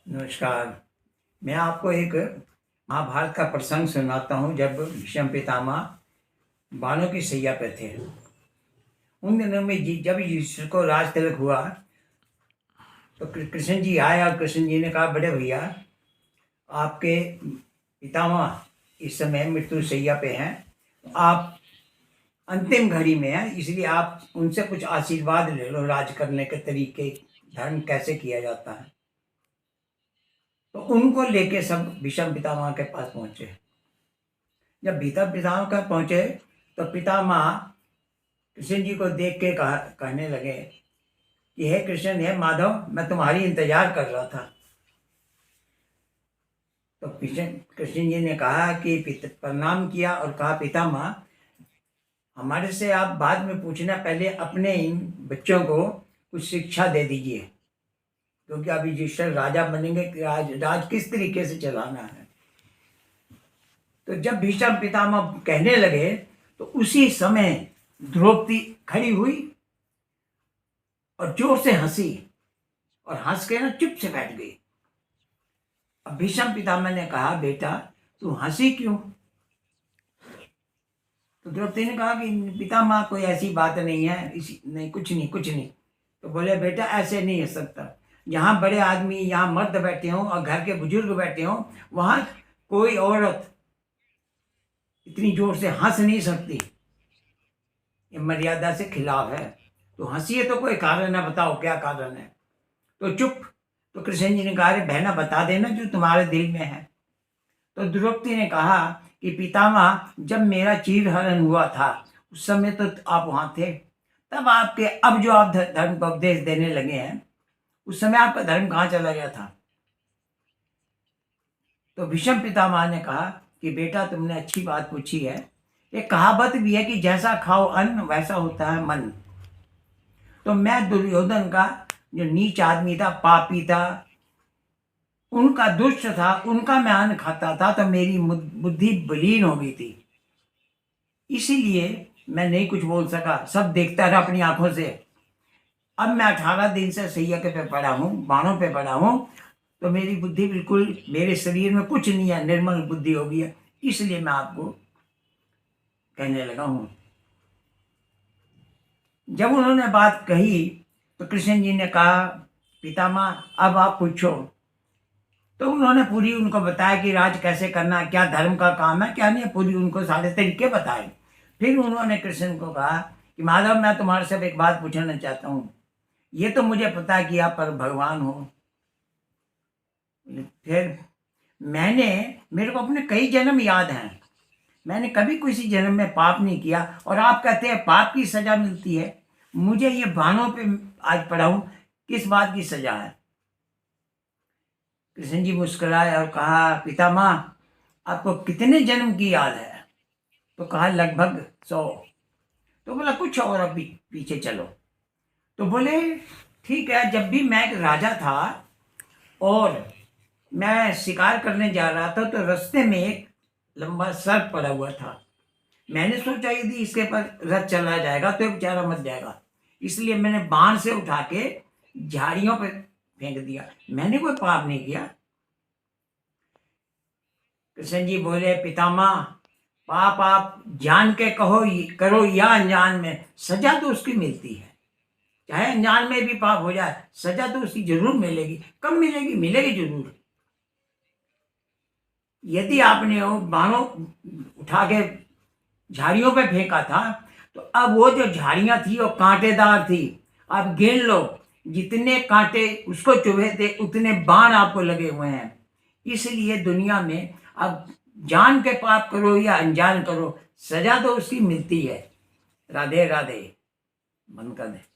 नमस्कार। मैं आपको एक महाभारत का प्रसंग सुनाता हूँ जब भीष्म पितामह बाणों की सैया पर थे। उन दिनों में जब युधिष्ठिर को राज तिलक हुआ तो कृष्ण जी आए और कृष्ण जी ने कहा, बड़े भैया आपके पितामह इस समय मृत्यु सैया पे हैं, आप अंतिम घड़ी में हैं, इसलिए आप उनसे कुछ आशीर्वाद ले लो, राज करने के तरीके, धर्म कैसे किया जाता है। तो उनको लेके सब भीष्म पितामह के पास पहुंचे। जब भीष्म पितामह के पहुंचे तो पितामह कृष्ण जी को देख के कहने लगे कि हे कृष्ण, हे माधव, मैं तुम्हारी इंतजार कर रहा था। तो कृष्ण जी ने कहा कि प्रणाम किया और कहा, पितामह हमारे से आप बाद में पूछना, पहले अपने इन बच्चों को कुछ शिक्षा दे दीजिए, क्योंकि अभी जिस राजा बनेंगे, राज किस तरीके से चलाना है। तो जब भीष्म पितामह कहने लगे तो उसी समय द्रौपदी खड़ी हुई और जोर से हंसी और हंस के ना चुप से बैठ गई। अब भीष्म पितामह ने कहा, बेटा तू हंसी क्यों? तो द्रौपदी ने कहा कि पितामह कोई ऐसी बात नहीं है, नहीं कुछ नहीं। तो बोले, बेटा ऐसे नहीं हो सकता, यहाँ बड़े आदमी, यहाँ मर्द बैठे हों और घर के बुजुर्ग बैठे हों, वहाँ कोई औरत इतनी जोर से हंस नहीं सकती, ये मर्यादा से खिलाफ है। तो हंसी है तो कोई कारण है, बताओ क्या कारण है। तो चुप। तो कृष्ण जी ने कहा, अरे बहना बता देना जो तुम्हारे दिल में है। तो द्रौपदी ने कहा कि पितामह जब मेरा चीरहरण हुआ था उस समय तो आप वहाँ थे, तब आपके अब जो आप धर्म का उपदेश देने लगे हैं उस समय आपका धर्म कहाँ चला गया था। तो भीष्म पितामह ने कहा कि बेटा तुमने अच्छी बात पूछी है। एक कहावत भी है कि जैसा खाओ अन्न वैसा होता है मन। तो मैं दुर्योधन का जो नीच आदमी था, पापी था, उनका दुष्ट था, उनका मैं अन्न खाता था तो मेरी बुद्धि बलीन हो गई थी, इसीलिए मैं नहीं कुछ बोल सका, सब देखता रहा अपनी आंखों से। अब मैं 18 दिन से सैया पे पड़ा हूँ, बाणों पे पड़ा हूँ, तो मेरी बुद्धि बिल्कुल, मेरे शरीर में कुछ नहीं है, निर्मल बुद्धि हो गई है, इसलिए मैं आपको कहने लगा हूँ। जब उन्होंने बात कही तो कृष्ण जी ने कहा, पितामह अब आप पूछो। तो उन्होंने पूरी उनको बताया कि राज कैसे करना, क्या धर्म का काम है, क्या नहीं, पूरी उनको सारे तरीके बताए। फिर उन्होंने कृष्ण को कहा कि माधव, मैं तुम्हारे से एक बात पूछना चाहता हूँ। ये तो मुझे पता है कि आप पर भगवान हो, फिर मेरे को अपने कई जन्म याद हैं, मैंने कभी किसी जन्म में पाप नहीं किया, और आप कहते हैं पाप की सजा मिलती है। मुझे ये बाणों पे आज पड़ा हूं, किस बात की सजा है? कृष्ण जी मुस्कुराए और कहा, पितामह आपको कितने जन्म की याद है? तो कहा लगभग 100। तो बोला कुछ और अभी पीछे चलो। तो बोले ठीक है, जब भी मैं एक राजा था और मैं शिकार करने जा रहा था तो रास्ते में एक लंबा सर्प पड़ा हुआ था। मैंने सोचा यदि इसके पर रथ चला जाएगा तो बेचारा मर जाएगा, इसलिए मैंने बाण से उठा के झाड़ियों पर फेंक दिया, मैंने कोई पाप नहीं किया। कृष्ण जी बोले, पितामह पाप आप जान के करो या अनजान में, सजा तो उसकी मिलती है। चाहे अनजान में भी पाप हो जाए, सजा तो उसकी जरूर मिलेगी। कब मिलेगी? मिलेगी जरूर। यदि आपने वो बाणों उठा के झाड़ियों पे फेंका था तो अब वो जो झाड़ियां थी वो कांटेदार थी। आप गिन लो, जितने कांटे उसको चुभे थे उतने बाण आपको लगे हुए हैं। इसलिए दुनिया में अब जान के पाप करो या अनजान करो, सजा तो उसकी मिलती है। राधे राधे। बंद कर दे।